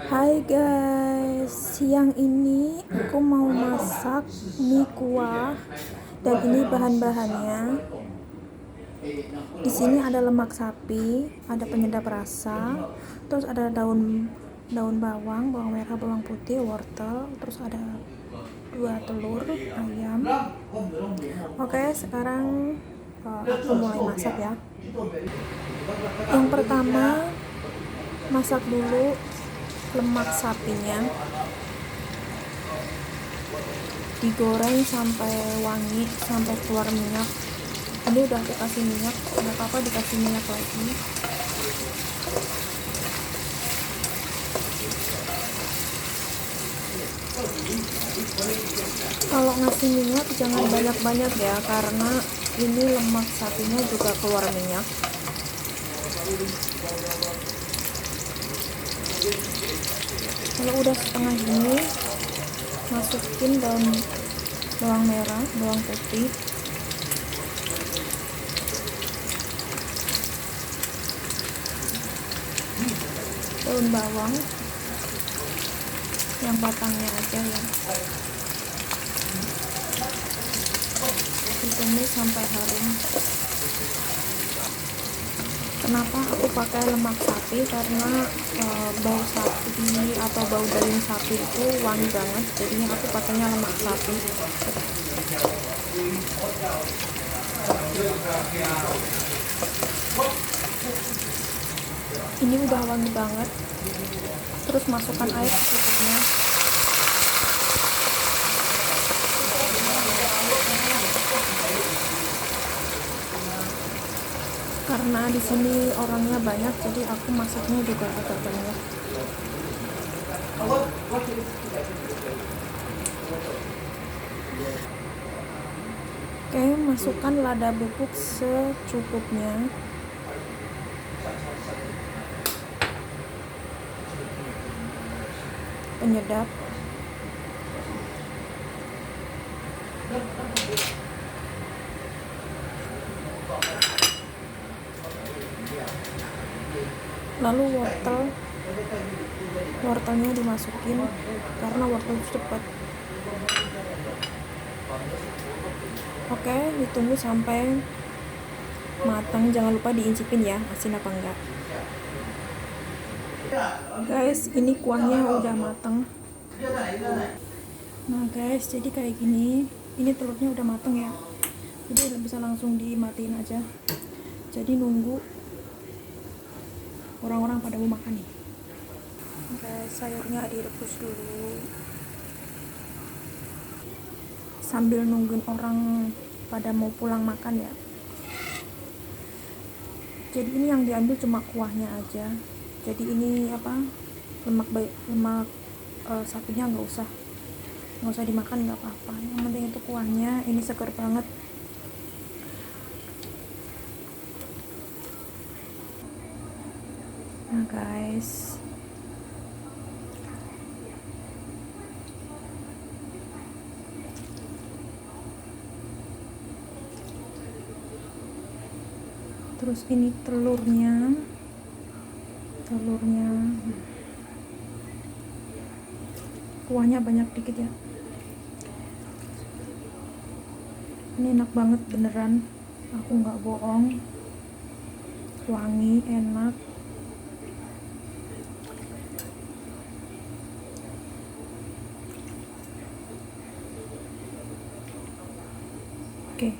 Hai guys, siang ini aku mau masak mie kuah dan ini bahan-bahannya. Di sini ada lemak sapi, ada penyedap rasa, terus ada daun bawang, bawang merah, bawang putih, wortel, terus ada 2 telur ayam. Oke, sekarang aku mulai masak ya. Yang pertama, masak dulu lemak sapinya, digoreng sampai wangi, sampai keluar minyak. Ini udah aku kasih minyak, nggak apa-apa dikasih minyak lagi. Kalau ngasih minyak jangan banyak-banyak ya, karena ini lemak sapinya juga keluar minyak. Kalau udah setengah gini, masukin daun bawang merah, bawang putih, daun bawang yang batangnya aja ya, ditumis sampai harum. Kenapa aku pakai lemak sapi? Karena bau sapi atau bau daging sapi itu wangi banget, jadinya aku pakainya lemak sapi. Ini udah wangi banget, terus masukkan air secukupnya. Karena di sini orangnya banyak, jadi aku masaknya juga agak banyak. Oke, masukkan lada bubuk secukupnya. Penyedap, lalu wortelnya dimasukin karena wortel cepat. Oke, ditunggu sampai matang. Jangan lupa diincipin ya, asin apa enggak. Guys, ini kuahnya udah matang. Nah guys, jadi kayak gini. Ini telurnya udah matang ya, jadi bisa langsung dimatiin aja. Jadi nunggu orang-orang pada mau makan nih. Guys, sayurnya direbus dulu sambil nungguin orang pada mau pulang makan ya. Jadi ini yang diambil cuma kuahnya aja. Jadi ini lemak sapinya nggak usah dimakan, nggak apa-apa. Yang penting itu kuahnya, ini segar banget. Nah guys, terus ini telurnya kuahnya banyak dikit ya. Ini enak banget beneran, aku nggak bohong, wangi, enak. Oke.